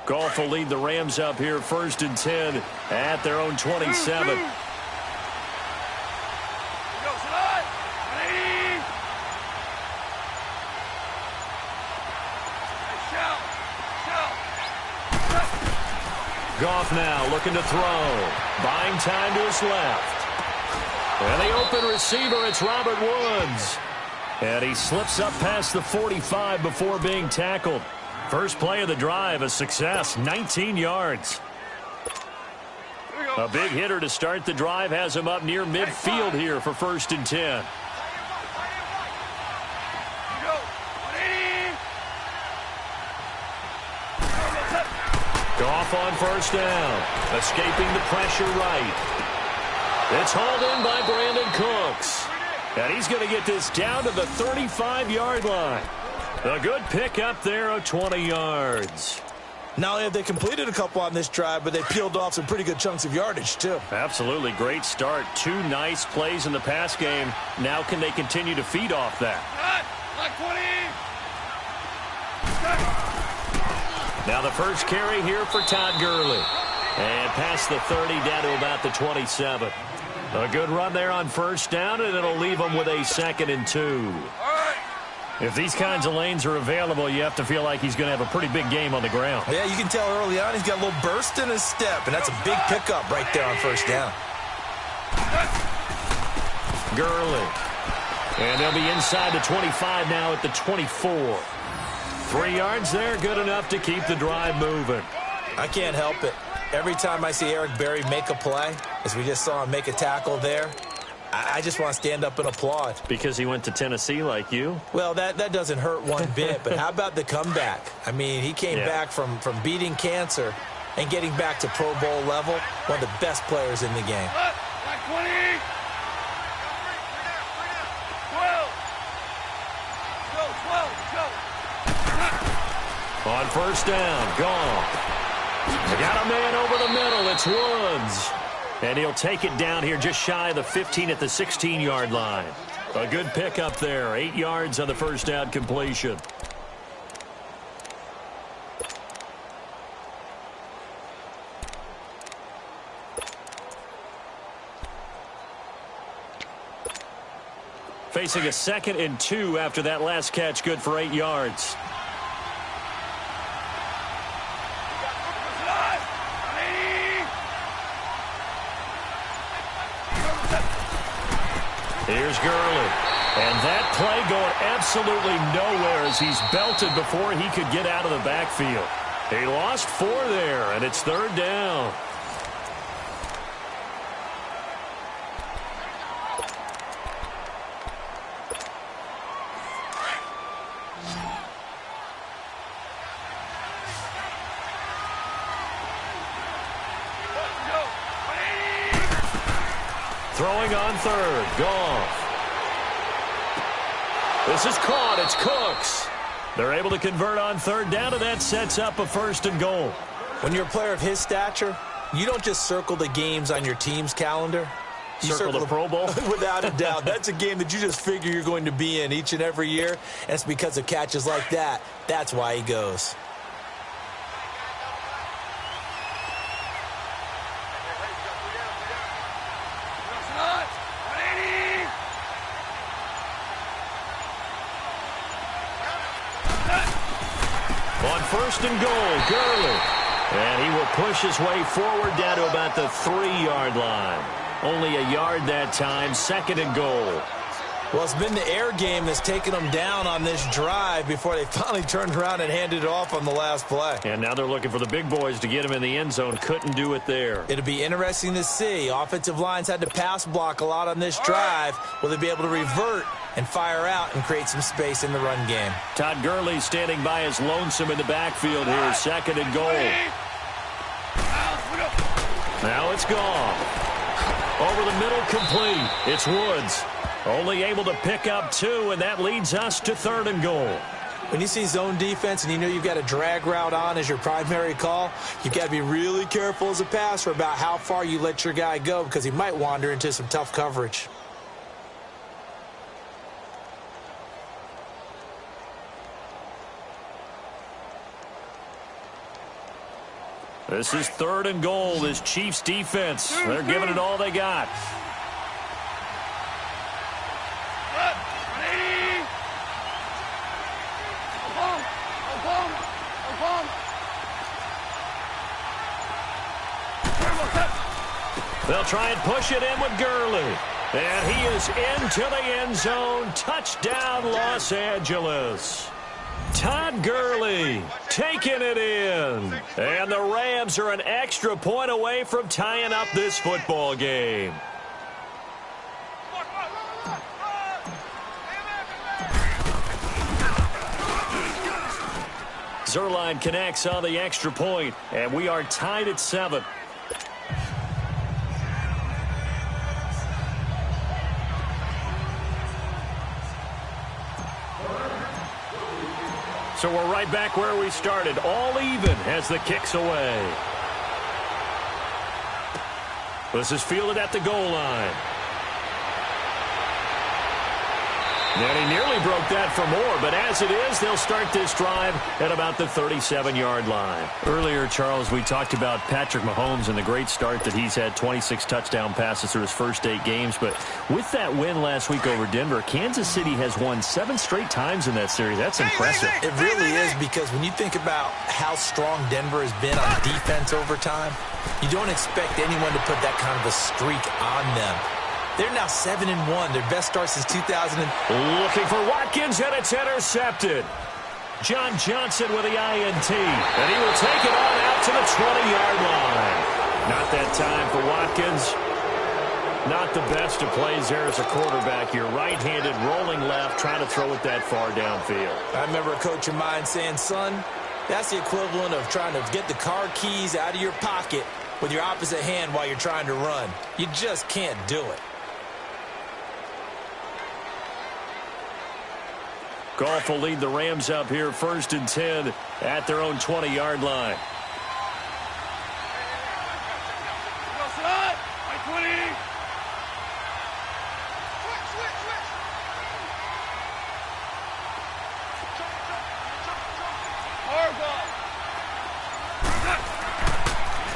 Goff will lead the Rams up here 1st and 10 at their own 27. Goff now looking to throw. Buying time to his left. And the open receiver, it's Robert Woods. And he slips up past the 45 before being tackled. First play of the drive, a success, 19 yards. A big hitter to start the drive has him up near midfield here for 1st and 10. Goff on 1st down, escaping the pressure right. It's hauled in by Brandon Cooks. And he's going to get this down to the 35-yard line. A good pickup there of 20 yards. Not only have they completed a couple on this drive, but they peeled off some pretty good chunks of yardage, too. Absolutely. Great start. 2 nice plays in the pass game. Now can they continue to feed off that? Now the first carry here for Todd Gurley. And past the 30 down to about the 27. A good run there on 1st down, and it'll leave them with a 2nd and 2. If these kinds of lanes are available, you have to feel like he's going to have a pretty big game on the ground. Yeah, you can tell early on he's got a little burst in his step, and that's a big pickup right there on 1st down. Gurley. And they'll be inside the 25 now at the 24. 3 yards there, good enough to keep the drive moving. I can't help it. Every time I see Eric Berry make a play, as we just saw him make a tackle there, I just want to stand up and applaud. Because he went to Tennessee like you? Well, that doesn't hurt one bit, but how about the comeback? I mean, he came back from beating cancer and getting back to Pro Bowl level, one of the best players in the game. On 1st down, Goff. They got a man over the middle. It's Woods. And he'll take it down here just shy of the 15 at the 16-yard line. A good pickup there. 8 yards on the 1st down completion. Facing a 2nd and 2 after that last catch, good for 8 yards. Here's Gurley. And that play going absolutely nowhere as he's belted before he could get out of the backfield. He lost 4 there, and it's 3rd down. Throwing on 3rd, Goff. This is caught, it's Cooks. They're able to convert on 3rd down, and that sets up a 1st and goal. When you're a player of his stature, you don't just circle the games on your team's calendar. You circle the Pro Bowl? Without a doubt. That's a game that you just figure you're going to be in each and every year, and it's because of catches like that. That's why he goes. On 1st and goal, Gurley. And he will push his way forward down to about the 3-yard line. Only a yard that time, 2nd and goal. Well, it's been the air game that's taken them down on this drive before they finally turned around and handed it off on the last play. And now they're looking for the big boys to get him in the end zone. Couldn't do it there. It'll be interesting to see. Offensive lines had to pass block a lot on this drive. Will they be able to revert and fire out and create some space in the run game? Todd Gurley standing by his lonesome in the backfield here. 2nd and goal. Now it's gone. Over the middle, complete. It's Woods. Only able to pick up 2, and that leads us to 3rd and goal. When you see zone defense and you know you've got a drag route on as your primary call, you've got to be really careful as a passer about how far you let your guy go because he might wander into some tough coverage. This is 3rd and goal. This Chiefs defense, they're giving it all they got. They'll try and push it in with Gurley. And he is into the end zone. Touchdown, Los Angeles. Todd Gurley taking it in. And the Rams are an extra point away from tying up this football game. Zerline connects on the extra point, and we are tied at 7. So we're right back where we started, all even as the kick's away. This is fielded at the goal line. And he nearly broke that for more, but as it is, they'll start this drive at about the 37-yard line. Earlier, Charles, we talked about Patrick Mahomes and the great start that he's had, 26 touchdown passes through his first 8 games. But with that win last week over Denver, Kansas City has won 7 straight times in that series. That's impressive. It really is, because when you think about how strong Denver has been on defense over time, you don't expect anyone to put that kind of a streak on them. They're now 7-1, their best start since 2000. Looking for Watkins, and it's intercepted. John Johnson with the INT, and he will take it on out to the 20-yard line. Not that time for Watkins. Not the best of plays there as a quarterback. You're right-handed, rolling left, trying to throw it that far downfield. I remember a coach of mine saying, son, that's the equivalent of trying to get the car keys out of your pocket with your opposite hand while you're trying to run. You just can't do it. Goff will lead the Rams up here, 1st and 10 at their own 20-yard line.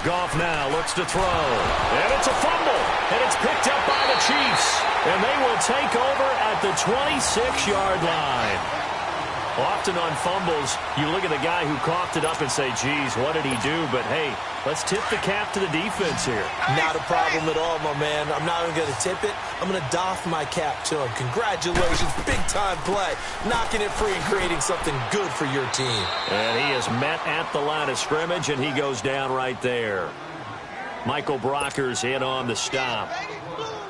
Goff now looks to throw, and it's a fumble, and it's picked up by the Chiefs, and they will take over at the 26-yard line. Often on fumbles, you look at the guy who coughed it up and say, geez, what did he do? But, hey, let's tip the cap to the defense here. Not a problem at all, my man. I'm not even going to tip it. I'm going to doff my cap to him. Congratulations, big-time play. Knocking it free and creating something good for your team. And he is met at the line of scrimmage, and he goes down right there. Michael Brocker's in on the stop.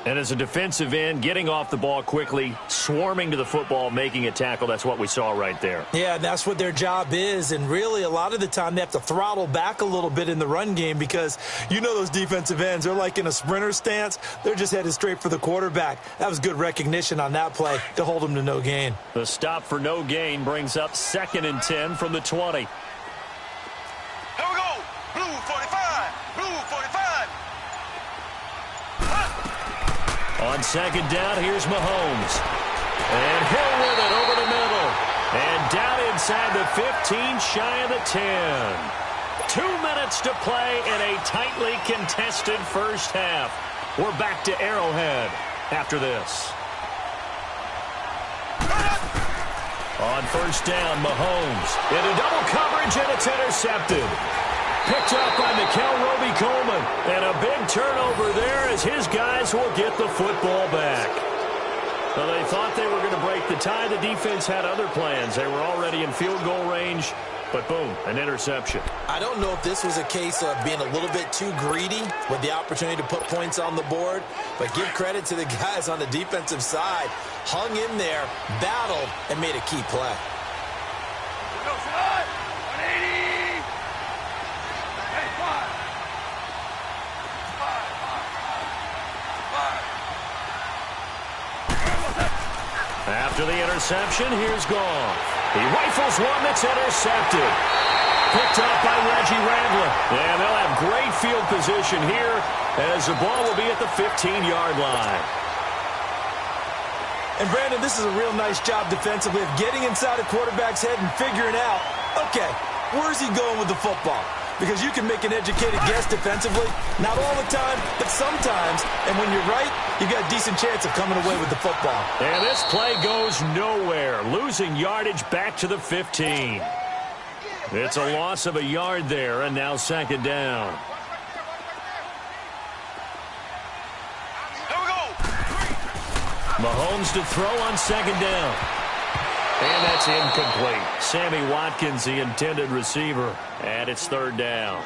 And as a defensive end, getting off the ball quickly, swarming to the football, making a tackle, that's what we saw right there. Yeah, that's what their job is. And really, a lot of the time, they have to throttle back a little bit in the run game because you know those defensive ends, they're like in a sprinter stance. They're just headed straight for the quarterback. That was good recognition on that play to hold them to no gain. The stop for no gain brings up 2nd and 10 from the 20. Here we go. Blue 45. Blue 45. On 2nd down, here's Mahomes. And Hill with it over the middle. And down inside the 15, shy of the 10. 2 minutes to play in a tightly contested first half. We're back to Arrowhead after this. On 1st down, Mahomes into double coverage, and it's intercepted. Picked up by Mikel Roby-Coleman. And a big turnover there as his guys will get the football back. Well, they thought they were going to break the tie. The defense had other plans. They were already in field goal range. But boom, an interception. I don't know if this was a case of being a little bit too greedy with the opportunity to put points on the board. But give credit to the guys on the defensive side. Hung in there, battled, and made a key play. After the interception, here's Goff. He rifles one that's intercepted. Picked up by Reggie Randler. And they'll have great field position here as the ball will be at the 15-yard line. And, Brandon, this is a real nice job defensively of getting inside a quarterback's head and figuring out, okay, where's he going with the football? because you can make an educated guess defensively. Not all the time, but sometimes. And when you're right, you got a decent chance of coming away with the football. And this play goes nowhere, losing yardage back to the 15. It's a loss of a yard there, and now second down. Here we go. Mahomes to throw on second down. And that's incomplete. Sammy Watkins, the intended receiver, and it's third down.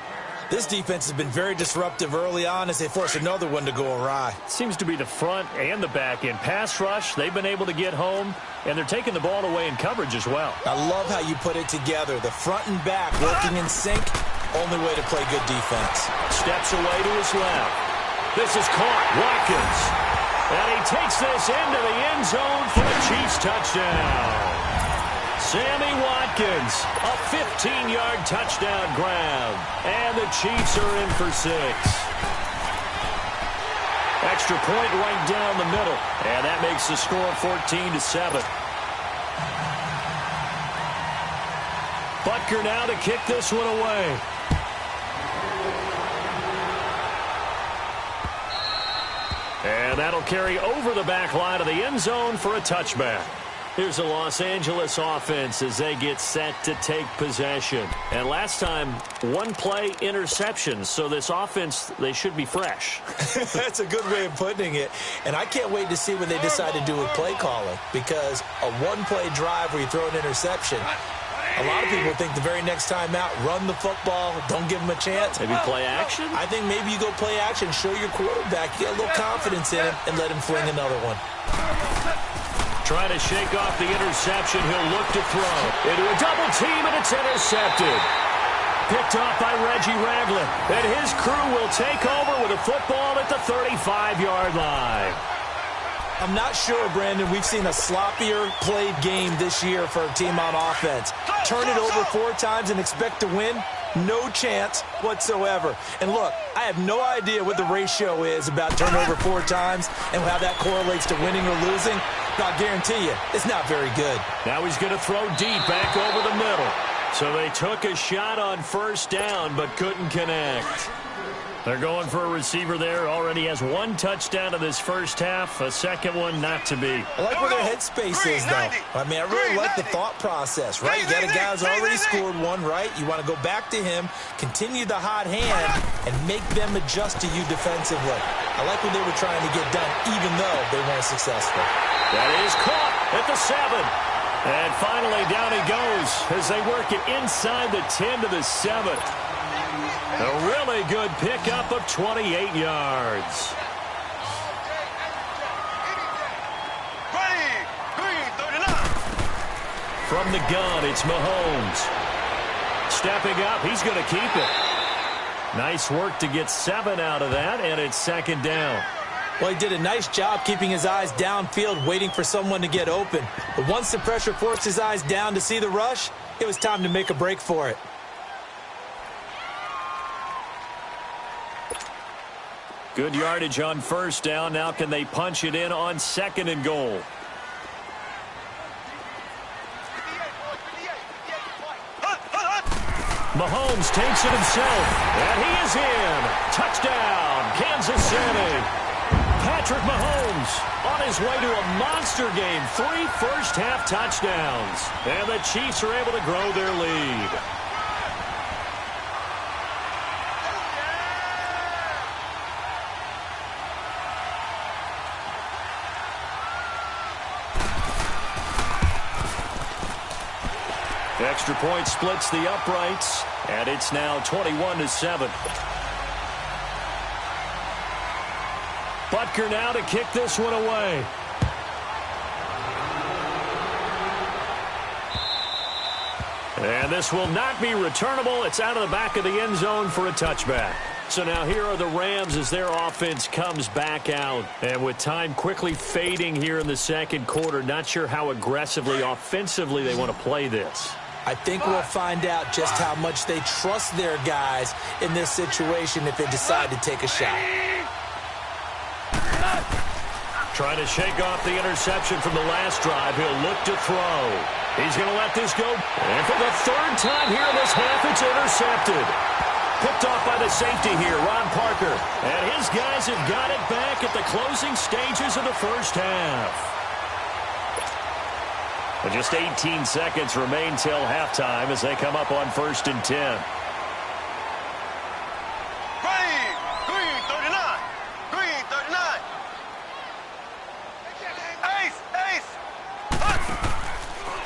This defense has been very disruptive early on as they force another one to go awry. Seems to be the front and the back end. Pass rush, they've been able to get home, and they're taking the ball away in coverage as well. I love how you put it together. The front and back working in sync, only way to play good defense. Steps away to his left. This is caught. Watkins. And he takes this into the end zone for the Chiefs touchdown. Sammy Watkins, a 15-yard touchdown grab. And the Chiefs are in for 6. Extra point right down the middle. And that makes the score 14-7. Butker now to kick this one away. And that'll carry over the back line of the end zone for a touchback. Here's the Los Angeles offense as they get set to take possession. And last time, one play interception. So this offense, they should be fresh. That's a good way of putting it. And I can't wait to see what they decide to do with play calling. Because a one-play drive where you throw an interception, a lot of people think the very next time out, run the football, don't give them a chance. Maybe play action? I think maybe you go play action, show your quarterback, get a little confidence in him, and let him fling another one. Trying to shake off the interception. He'll look to throw. Into a double team, and it's intercepted. Picked off by Reggie Ragland. And his crew will take over with a football at the 35-yard line. I'm not sure, Brandon, we've seen a sloppier played game this year for a team on offense. Turn it over 4 times and expect to win? No chance whatsoever. And look, I have no idea what the ratio is about turnover 4 times and how that correlates to winning or losing. But I'll guarantee you, it's not very good. Now he's going to throw deep back over the middle. So they took a shot on first down but couldn't connect. They're going for a receiver there. Already has 1 touchdown in this first half. A second one not to be. I like where their headspace is, though. I mean, I really like the thought process, right? You got a guy who's already scored 1, right? You want to go back to him, continue the hot hand, and make them adjust to you defensively. I like what they were trying to get done, even though they weren't successful. That is caught at the 7. And finally, down he goes as they work it inside the 10 to the 7. A really good pickup of 28 yards. From the gun, it's Mahomes. Stepping up, he's going to keep it. Nice work to get 7 out of that, and it's second down. Well, he did a nice job keeping his eyes downfield, waiting for someone to get open. But once the pressure forced his eyes down to see the rush, it was time to make a break for it. Good yardage on first down. Now can they punch it in on second and goal? Mahomes takes it himself, and he is in. Touchdown, Kansas City. Patrick Mahomes on his way to a monster game. 3 first-half touchdowns. And the Chiefs are able to grow their lead. Extra point splits the uprights, and it's now 21-7. Butker now to kick this one away. And this will not be returnable. It's out of the back of the end zone for a touchback. So now here are the Rams as their offense comes back out. And with time quickly fading here in the second quarter, not sure how aggressively, offensively they want to play this. I think we'll find out just how much they trust their guys in this situation if they decide to take a shot. Trying to shake off the interception from the last drive. He'll look to throw. He's going to let this go. And for the 3rd time here in this half, it's intercepted. Picked off by the safety here, Ron Parker. And his guys have got it back at the closing stages of the first half. And just 18 seconds remain till halftime as they come up on 1st and 10. Green 39. Green 39. Ace.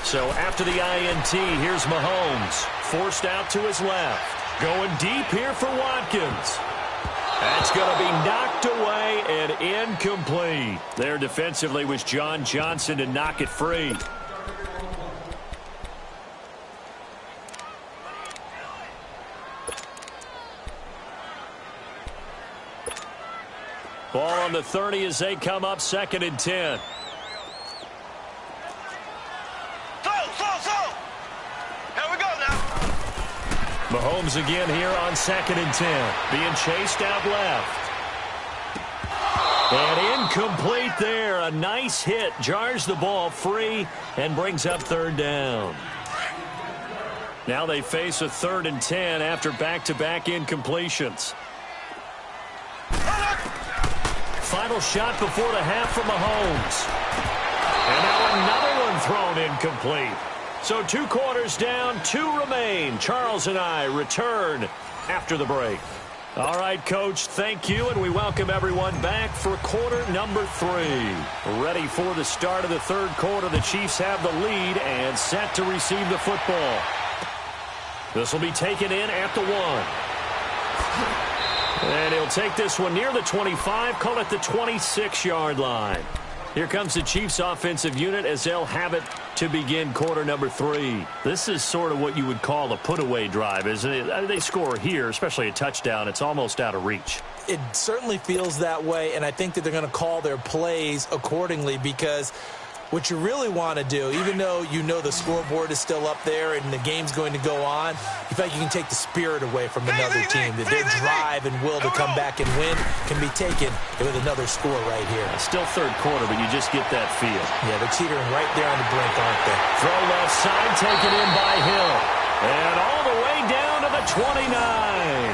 So after the INT, here's Mahomes. Forced out to his left. Going deep here for Watkins. That's going to be knocked away and incomplete. There defensively was John Johnson to knock it free. Ball on the 30 as they come up 2nd and 10. Slow. Here we go now. Mahomes again here on 2nd and 10. Being chased out left. And incomplete there. A nice hit. Jars the ball free and brings up 3rd down. Now they face a 3rd and 10 after back-to-back incompletions. Final shot before the half from Mahomes. And now another one thrown incomplete. So 2 quarters down, 2 remain. Charles and I return after the break. All right, Coach, thank you, and we welcome everyone back for quarter number 3. Ready for the start of the 3rd quarter. The Chiefs have the lead and set to receive the football. This will be taken in at the 1. And he'll take this one near the 25, call it the 26-yard line. Here comes the Chiefs offensive unit as they'll have it to begin quarter number 3. This is sort of what you would call a put-away drive, isn't it? They score here, especially a touchdown. It's almost out of reach. It certainly feels that way, and I think that they're going to call their plays accordingly because what you really want to do, even though you know the scoreboard is still up there and the game's going to go on, you feel like you can take the spirit away from another team, that their drive and will to come back and win can be taken with another score right here. Still 3rd quarter, but you just get that feel. Yeah, they're teetering right there on the brink, aren't they? Throw left side, taken in by Hill. And all the way down to the 29.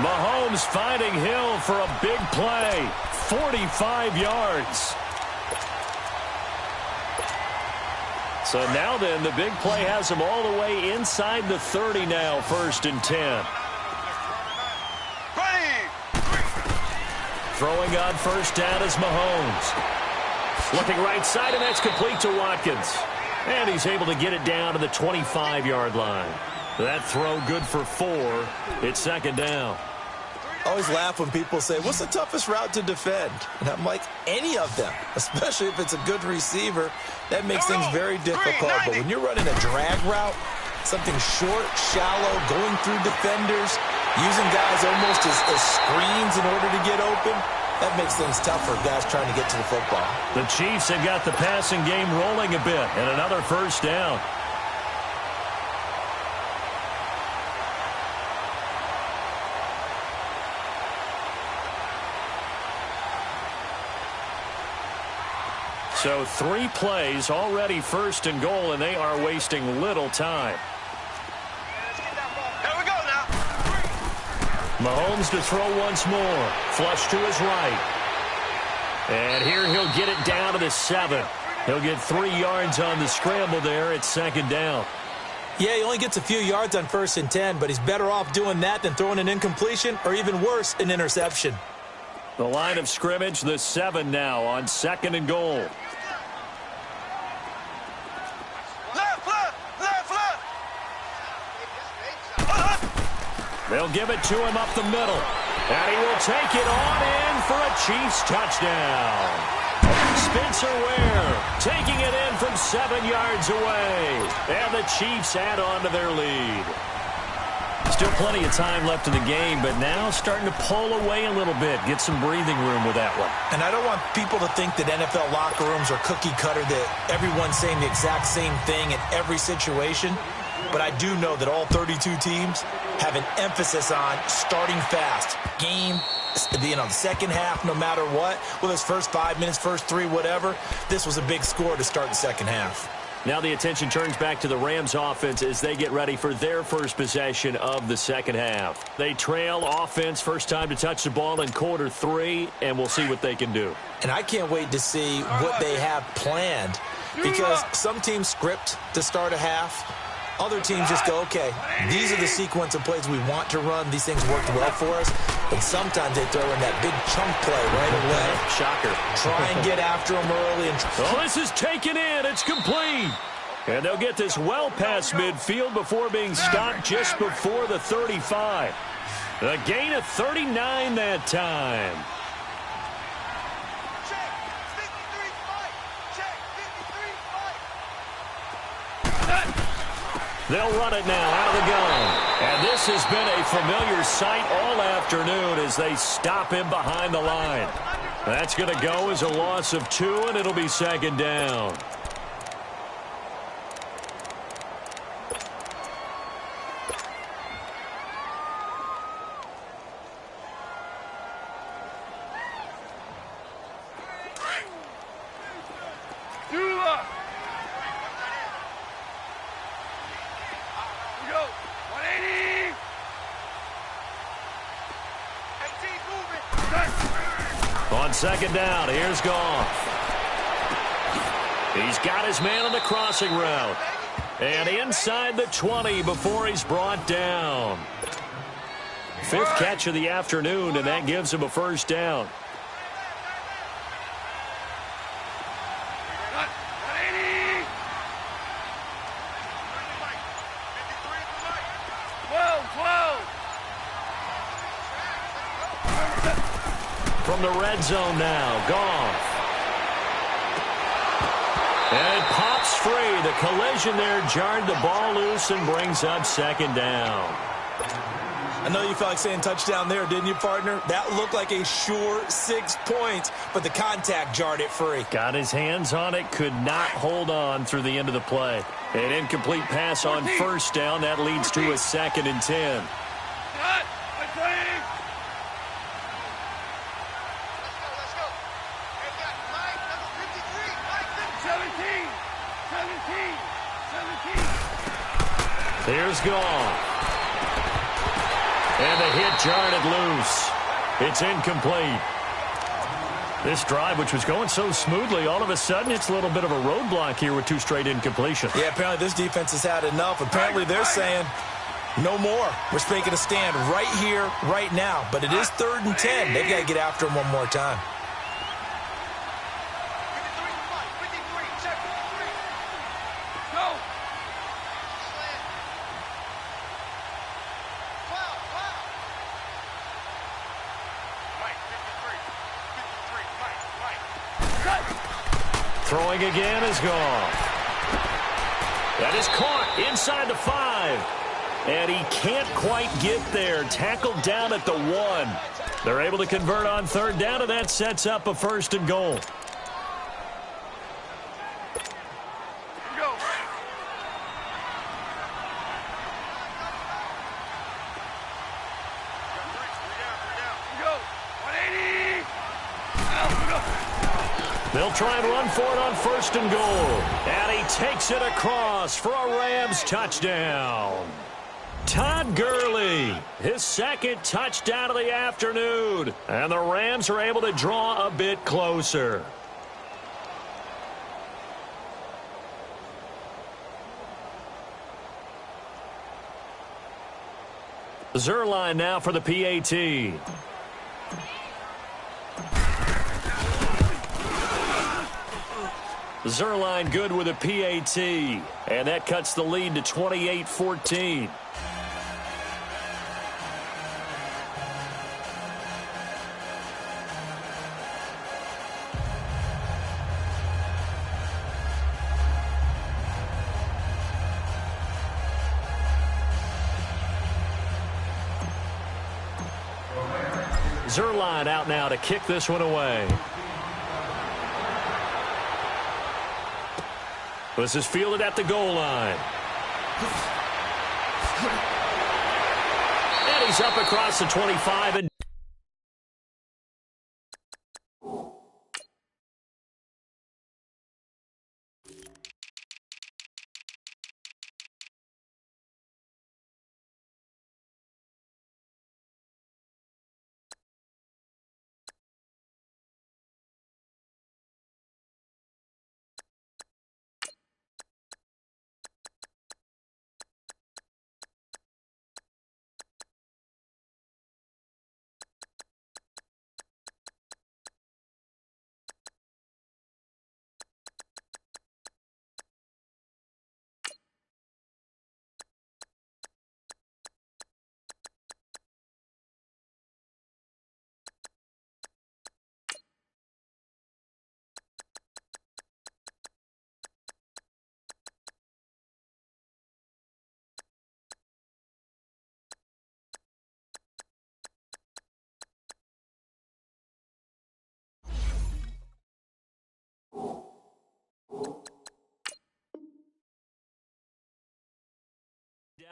Mahomes finding Hill for a big play. 45 yards. So now then, the big play has him all the way inside the 30 now, 1st and 10. Throwing on 1st down is Mahomes. Looking right side, and that's complete to Watkins. And he's able to get it down to the 25-yard line. That throw good for 4. It's 2nd down. I always laugh when people say, what's the toughest route to defend? And I'm like, any of them, especially if it's a good receiver. That makes things very difficult. But when you're running a drag route, something short, shallow, going through defenders, using guys almost as screens in order to get open, that makes things tough for guys trying to get to the football. The Chiefs have got the passing game rolling a bit, and another 1st down. So 3 plays, already 1st and goal, and they are wasting little time. Here we go now. Mahomes to throw once more. Flush to his right. And here he'll get it down to the 7. He'll get 3 yards on the scramble there. It's 2nd down. Yeah, he only gets a few yards on 1st and 10, but he's better off doing that than throwing an incompletion or even worse, an interception. The line of scrimmage, the 7 now on 2nd and goal. They'll give it to him up the middle. And he will take it on in for a Chiefs touchdown. Spencer Ware taking it in from 7 yards away. And the Chiefs add on to their lead. Still plenty of time left in the game, but now starting to pull away a little bit. Get some breathing room with that one. And I don't want people to think that NFL locker rooms are cookie cutter, that everyone's saying the exact same thing in every situation. But I do know that all 32 teams have an emphasis on starting fast. Game, the second half, no matter what. Whether it's first 5 minutes, first 3, whatever. This was a big score to start the second half. Now the attention turns back to the Rams offense as they get ready for their first possession of the second half. They trail offense, first time to touch the ball in quarter 3, and we'll see what they can do. And I can't wait to see what they have planned, because some teams script to start a half. Other teams just go, okay, these are the sequence of plays we want to run. These things worked well for us. And sometimes they throw in that big chunk play right away. Shocker. Try and get after them early. Oh, this is taken in. It's complete. And they'll get this well past midfield before being stopped just before the 35. A gain of 39 that time. They'll run it now out of the gun. And this has been a familiar sight all afternoon as they stop him behind the line. That's going to go as a loss of 2, and it'll be second down. On second down, here's Goff. He's got his man on the crossing route. And inside the 20 before he's brought down. 5th catch of the afternoon, and that gives him a first down. From the red zone now, Goff. And it pops free. The collision there jarred the ball loose and brings up second down. I know you felt like saying touchdown there, didn't you, partner? That looked like a sure 6 points, but the contact jarred it free. Got his hands on it, could not hold on through the end of the play. An incomplete pass on first down. That leads to a 2nd and 10. Here's Goff. And the hit jarred it loose. It's incomplete. This drive, which was going so smoothly, all of a sudden it's a little bit of a roadblock here with 2 straight incompletions. Yeah, apparently this defense has had enough. Apparently they're saying no more. We're making a stand right here, right now. But it is 3rd and 10. They've got to get after him one more time. Throwing again is Goff. That is caught inside the 5. And he can't quite get there. Tackled down at the 1. They're able to convert on 3rd down, and that sets up a 1st and goal. They'll try and run for it on 1st and goal. And he takes it across for a Rams touchdown. Todd Gurley, his 2nd touchdown of the afternoon. And the Rams are able to draw a bit closer. Zerline now for the PAT. Zerline good with a PAT, and that cuts the lead to 28-14. Zerline out now to kick this one away. This is fielded at the goal line. And he's up across the 25 and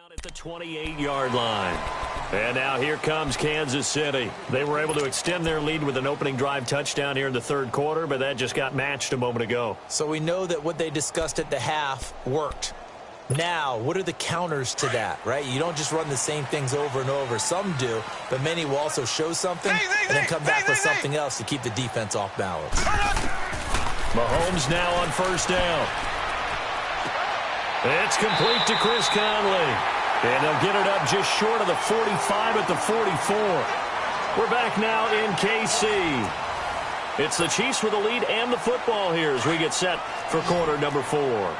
down at the 28-yard line. And now here comes Kansas City. They were able to extend their lead with an opening drive touchdown here in the third quarter, but that just got matched a moment ago. So we know that what they discussed at the half worked. Now, what are the counters to that, right? You don't just run the same things over and over. Some do, but many will also show something and then come back with something else to keep the defense off balance. Mahomes now on first down. It's complete to Chris Conley. And they'll get it up just short of the 45 at the 44. We're back now in KC. It's the Chiefs with the lead and the football here as we get set for quarter number 4.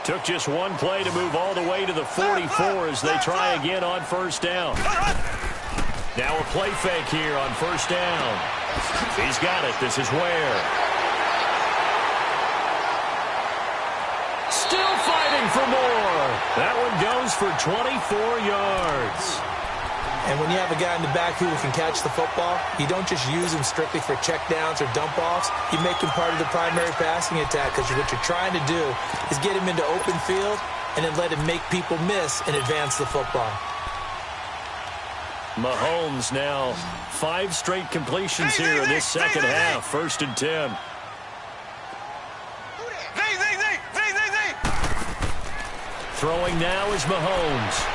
Took just one play to move all the way to the 44 as they try again on first down. Now a play fake here on first down. He's got it. This is Ware. Still fighting for more. That one goes for 24 yards. And when you have a guy in the backfield who can catch the football, you don't just use him strictly for checkdowns or dump-offs. You make him part of the primary passing attack because what you're trying to do is get him into open field and then let him make people miss and advance the football. Mahomes now 5 straight completions here in this second half. First and 10. Throwing now is Mahomes.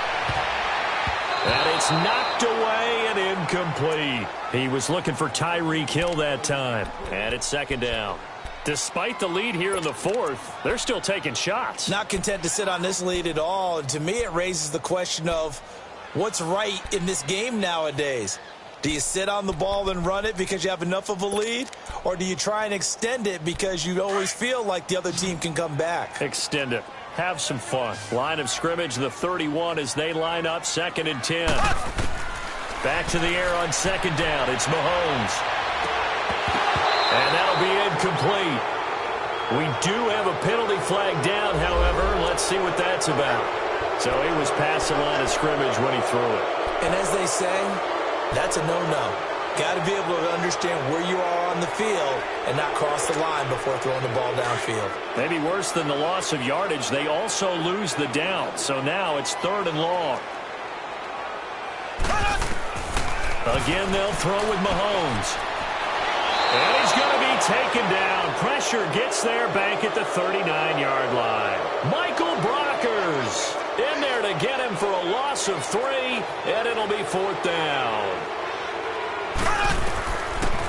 And it's knocked away and incomplete. He was looking for Tyreek Hill that time. And it's second down. Despite the lead here in the fourth, they're still taking shots. Not content to sit on this lead at all. And to me, it raises the question of what's right in this game nowadays. Do you sit on the ball and run it because you have enough of a lead? Or do you try and extend it because you always feel like the other team can come back? Extend it. Have some fun. Line of scrimmage, the 31 as they line up, second and 10. Back to the air on second down. It's Mahomes. And that'll be incomplete. We do have a penalty flag down, however. Let's see what that's about. So he was past the line of scrimmage when he threw it. And as they say, that's a no-no. Got to be able to understand where you are on the field and not cross the line before throwing the ball downfield. Maybe worse than the loss of yardage, they also lose the down. So now it's third and long. Again, they'll throw with Mahomes. And he's going to be taken down. Pressure gets there back at the 39-yard line. Michael Brockers in there to get him for a loss of 3, and it'll be fourth down.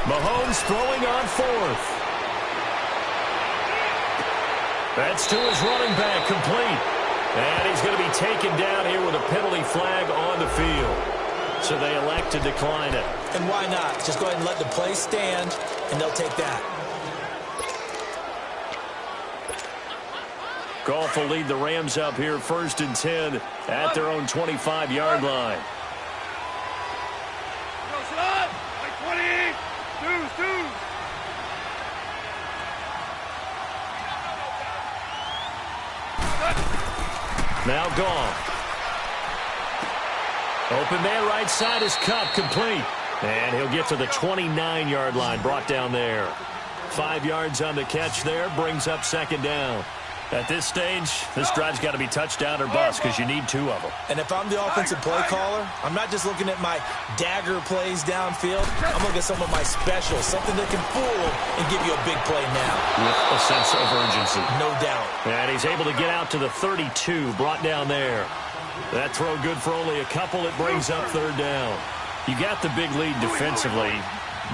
Mahomes throwing on fourth. That's to his running back, complete. And he's going to be taken down here with a penalty flag on the field. So they elect to decline it. And why not? Just go ahead and let the play stand, and they'll take that. Goff will lead the Rams up here first and 10 at their own 25-yard line. Now Goff. Open man right side is Cup, complete. And he'll get to the 29-yard line, brought down there. 5 yards on the catch there, brings up second down. At this stage, this drive's got to be touchdown or bust because you need 2 of them. And if I'm the offensive play caller, I'm not just looking at my dagger plays downfield. I'm looking at some of my specials, something that can fool and give you a big play now. With a sense of urgency. No doubt. And he's able to get out to the 32, brought down there. That throw good for only a couple. It brings up third down. You got the big lead defensively.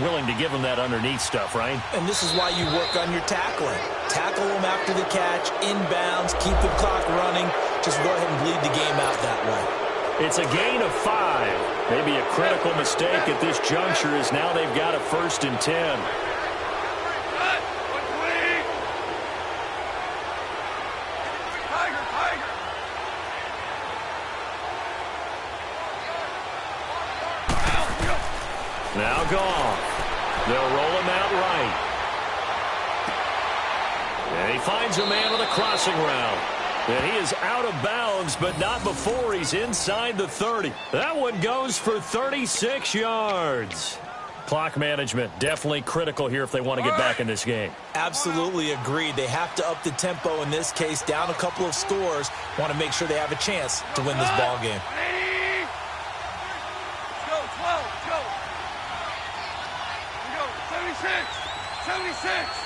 Willing to give them that underneath stuff, right? And this is why you work on your tackling. Tackle them after the catch, inbounds, keep the clock running. Just go ahead and bleed the game out that way. It's a gain of 5. Maybe a critical mistake at this juncture is now they've got a first and 10. Now Goff. They'll roll him out right. And he finds a man on the crossing route. And he is out of bounds, but not before he's inside the 30. That one goes for 36 yards. Clock management, definitely critical here if they want to get back in this game. Absolutely agreed. They have to up the tempo in this case, down a couple of scores. Want to make sure they have a chance to win this ball game. Go, 12, go. We go, 76, 76.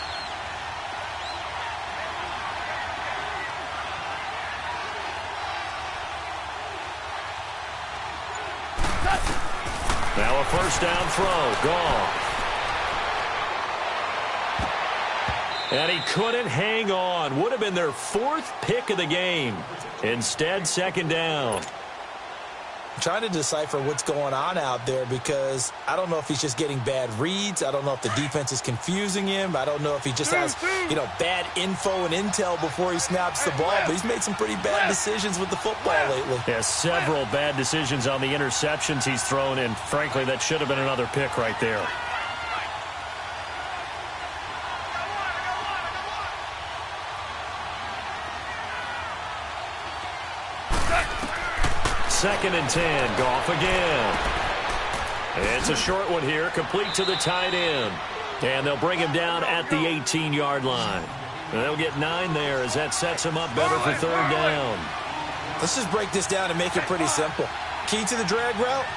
Now a first down throw, gone. And he couldn't hang on. Would have been their 4th pick of the game. Instead, second down. I'm trying to decipher what's going on out there because I don't know if he's just getting bad reads. I don't know if the defense is confusing him. I don't know if he just has, bad info and intel before he snaps the ball. But he's made some pretty bad decisions with the football lately. Yeah, several bad decisions on the interceptions he's thrown in. Frankly, that should have been another pick right there. Second and 10, Goff again. It's a short one here, complete to the tight end. And they'll bring him down at the 18-yard line. And they'll get 9 there as that sets him up better for third down. Let's just break this down and make it pretty simple. Key to the drag route,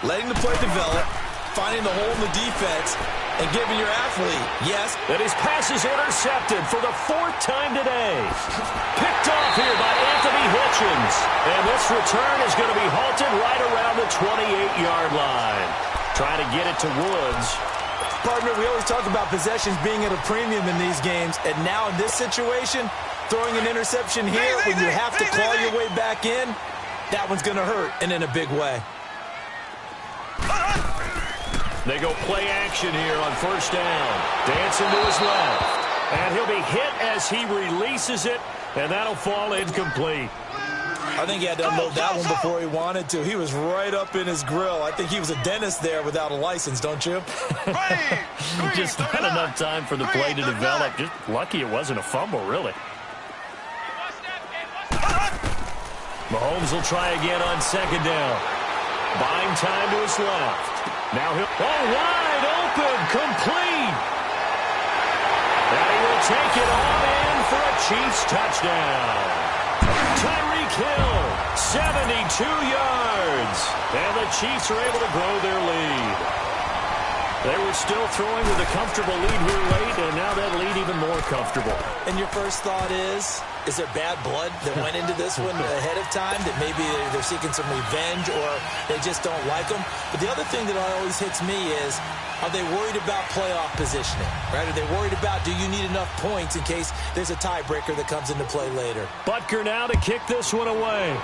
letting the play develop, finding the hole in the defense, and giving your athlete, yes. And his pass is intercepted for the 4th time today. Picked off here by Anthony Hitchens. And this return is going to be halted right around the 28-yard line. Trying to get it to Woods. Partner, we always talk about possessions being at a premium in these games. And now in this situation, throwing an interception here when you have to claw your way back in, that one's going to hurt, and in a big way. They go play action here on first down. Dancing to his left. And he'll be hit as he releases it, and that'll fall incomplete. I think he had to unload that one before he wanted to. He was right up in his grill. I think he was a dentist there without a license, don't you? Just not enough time for the play to develop. Just lucky it wasn't a fumble, really. Mahomes will try again on second down. Buying time to his left. Now he'll... wide open, complete. And he will take it all in for a Chiefs touchdown. Tyreek Hill, 72 yards. And the Chiefs are able to grow their lead. They were still throwing with a comfortable lead here late, and now that lead even more comfortable. And your first thought is there bad blood that went into this one ahead of time, that maybe they're seeking some revenge or they just don't like them? But the other thing that always hits me is, are they worried about playoff positioning, right? Are they worried about, do you need enough points in case there's a tiebreaker that comes into play later? Butker now to kick this one away.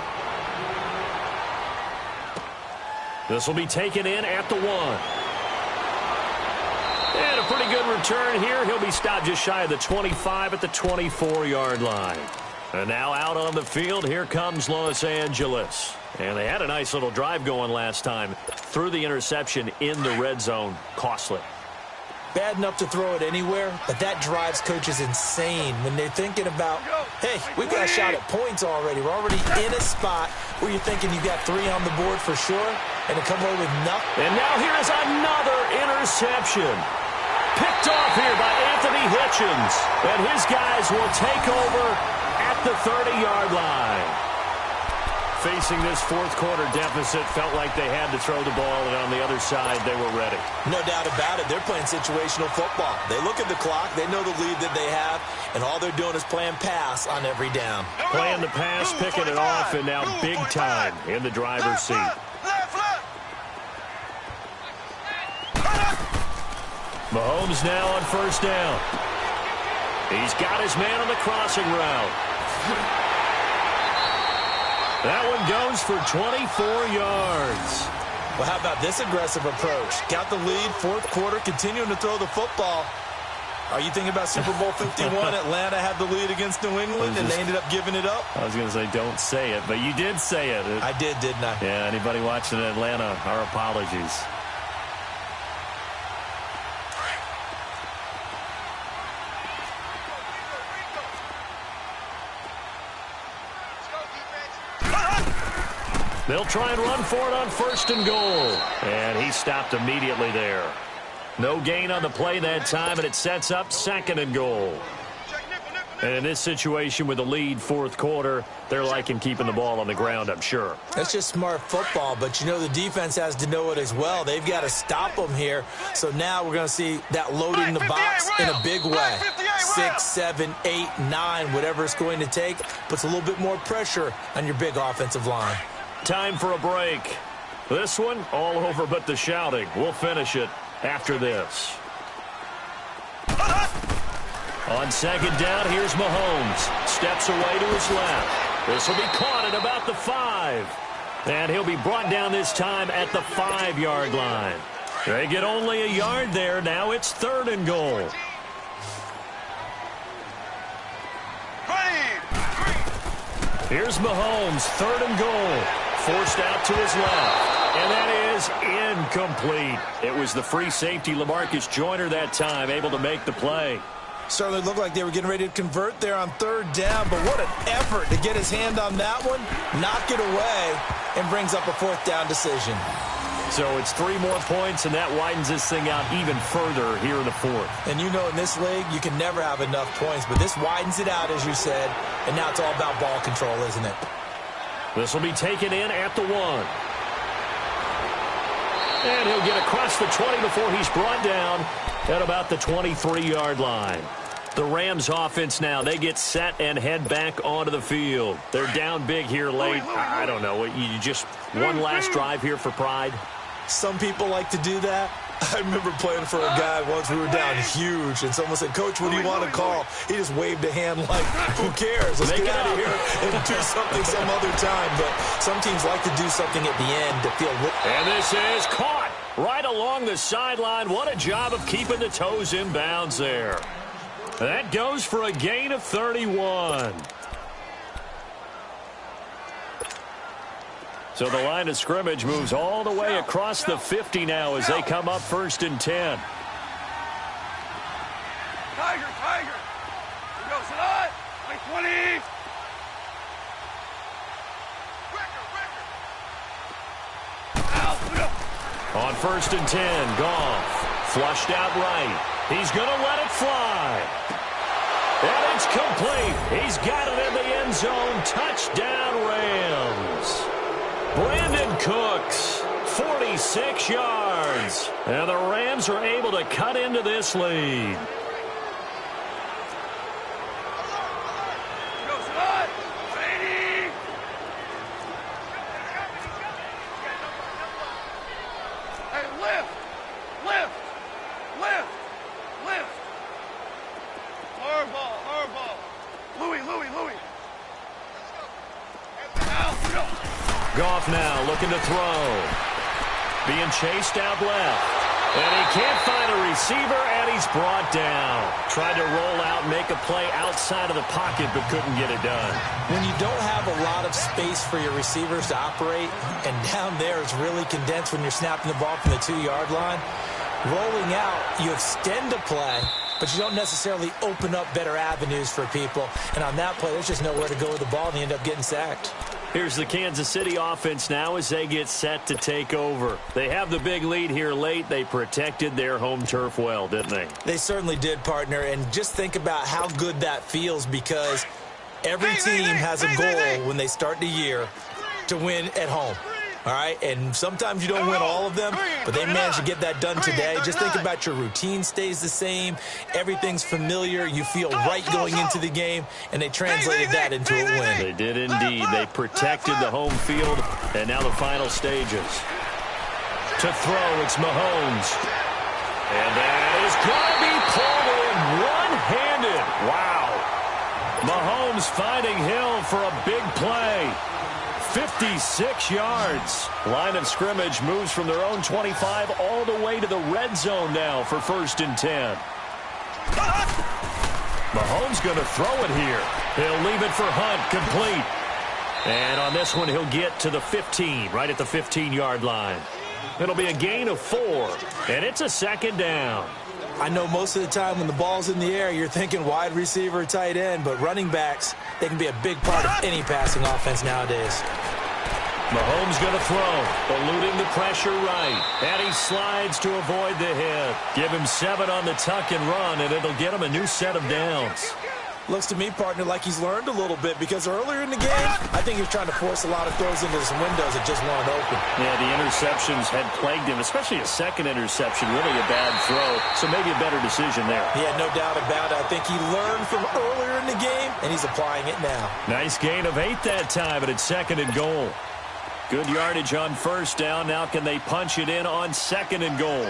This will be taken in at the 1. And a pretty good return here. He'll be stopped just shy of the 25 at the 24-yard line. And now out on the field, here comes Los Angeles. And they had a nice little drive going last time. Threw the interception in the red zone. Costly. Bad enough to throw it anywhere, but that drives coaches insane when they're thinking about, hey, we've got a shot at points already. We're already in a spot where you're thinking you've got 3 on the board for sure, and to come away with nothing. And now here is another interception. Picked off here by Anthony Hitchens. And his guys will take over at the 30-yard line. Facing this fourth quarter deficit, felt like they had to throw the ball, and on the other side, they were ready. No doubt about it. They're playing situational football. They look at the clock, they know the lead that they have, and all they're doing is playing pass on every down. Playing the pass, picking it off, and now big time in the driver's seat. Mahomes now on first down. He's got his man on the crossing route. That one goes for 24 yards. Well, how about this aggressive approach? Got the lead, fourth quarter, continuing to throw the football. Are you thinking about Super Bowl 51? Atlanta had the lead against New England, and they ended up giving it up? I was going to say, don't say it, but you did say it. I did, didn't I? Yeah, anybody watching Atlanta, our apologies. Let's go, defense. They'll try and run for it on first and goal. And he stopped immediately there. No gain on the play that time, and it sets up 2nd and goal. And in this situation with the lead 4th quarter, they're liking keeping the ball on the ground, I'm sure. That's just smart football, but you know the defense has to know it as well. They've got to stop them here. So now we're going to see that loading the box in a big way. 6, 7, 8, 9, whatever it's going to take, puts a little bit more pressure on your big offensive line. Time for a break. This one, all over but the shouting. We'll finish it after this. On 2nd down, here's Mahomes. Steps away to his left. This will be caught at about the 5. And he'll be brought down this time at the 5-yard line. They get only a yard there. Now it's 3rd and goal. Here's Mahomes, 3rd and goal. Forced out to his left. And that is incomplete. It was the free safety, LaMarcus Joyner, that time, able to make the play. Certainly looked like they were getting ready to convert there on 3rd down, but what an effort to get his hand on that one, knock it away, and brings up a 4th down decision. So it's 3 more points, and that widens this thing out even further here in the 4th. And you know in this league, you can never have enough points, but this widens it out, as you said, and now it's all about ball control, isn't it? This will be taken in at the 1. And he'll get across the 20 before he's brought down at about the 23-yard line. The Rams offense now, they get set and head back onto the field. They're down big here late. I don't know. You just one last drive here for pride? Some people like to do that. I remember playing for a guy once. We were down huge, and someone said, "Coach, what do you want to call?" He just waved a hand like, who cares? Let's get out of here and do something some other time. But some teams like to do something at the end to feel. And this is caught right along the sideline. What a job of keeping the toes in bounds there. That goes for a gain of 31. So the line of scrimmage moves all the way across the 50 now as they come up 1st and 10. Tiger. Here goes it. 20. On 1st and 10, Goff flushed out right. He's going to let it fly. And it's complete. He's got it in the end zone. Touchdown, Rams. Brandon Cooks, 46 yards. And the Rams are able to cut into this lead. Goff now looking to throw. Being chased out left. And he can't find a receiver, and he's brought down. Tried to roll out, make a play outside of the pocket, but couldn't get it done. When you don't have a lot of space for your receivers to operate, and down there it's really condensed when you're snapping the ball from the 2-yard line, rolling out, you extend a play, but you don't necessarily open up better avenues for people. And on that play, there's just nowhere to go with the ball, and they end up getting sacked. Here's the Kansas City offense now as they get set to take over. They have the big lead here late. They protected their home turf well, didn't they? They certainly did, partner. And just think about how good that feels, because every team has a goal when they start the year to win at home. All right, and sometimes you don't win all of them, but they managed to get that done today. Just think about your routine stays the same. Everything's familiar. You feel right going into the game, and they translated that into a win. They did indeed. They protected the home field, and now the final stages. To throw, it's Mahomes. And that is going to be pulled in one-handed. Wow. Mahomes finding Hill for a big play. 56 yards. Line of scrimmage moves from their own 25 all the way to the red zone now for 1st and 10. Mahomes going to throw it here. He'll leave it for Hunt, complete. And on this one, he'll get to the 15, right at the 15-yard line. It'll be a gain of 4, and it's a 2nd down. I know most of the time when the ball's in the air, you're thinking wide receiver, tight end, but running backs, they can be a big part of any passing offense nowadays. Mahomes going to throw, eluding the pressure right. And he slides to avoid the hit. Give him 7 on the tuck and run, and it'll get him a new set of downs. Looks to me, partner, like he's learned a little bit because earlier in the game, I think he was trying to force a lot of throws into some windows that just weren't open. Yeah, the interceptions had plagued him, especially a second interception, really a bad throw, so maybe a better decision there. Yeah, no doubt about it. I think he learned from earlier in the game, and he's applying it now. Nice gain of 8 that time, and it's 2nd and goal. Good yardage on 1st down. Now can they punch it in on 2nd and goal?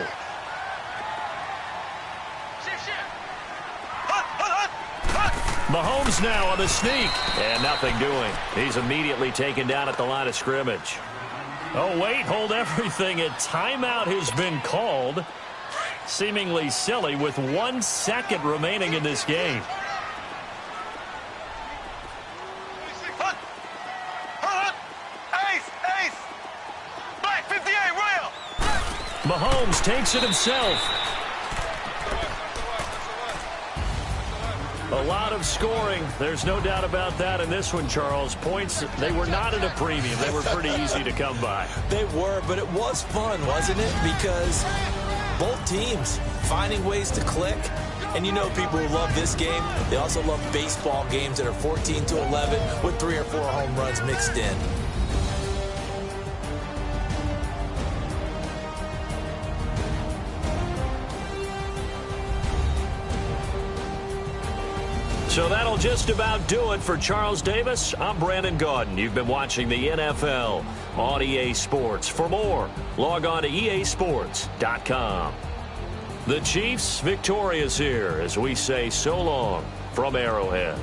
Mahomes now on the sneak, and nothing doing. He's immediately taken down at the line of scrimmage. Oh, wait, hold everything. A timeout has been called. Seemingly silly with 1 second remaining in this game. Black 58, Royal. Mahomes takes it himself. A lot of scoring. There's no doubt about that in this one, Charles. Points, they were not at a premium. They were pretty easy to come by. They were, but it was fun, wasn't it? Because both teams finding ways to click. And you know people who love this game, they also love baseball games that are 14-11 with 3 or 4 home runs mixed in. So that'll just about do it for Charles Davis. I'm Brandon Gaudin. You've been watching the NFL on EA Sports. For more, log on to easports.com. The Chiefs victorious here as we say so long from Arrowhead.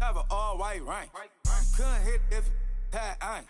Have an all white rank. Couldn't hit if it had ain't.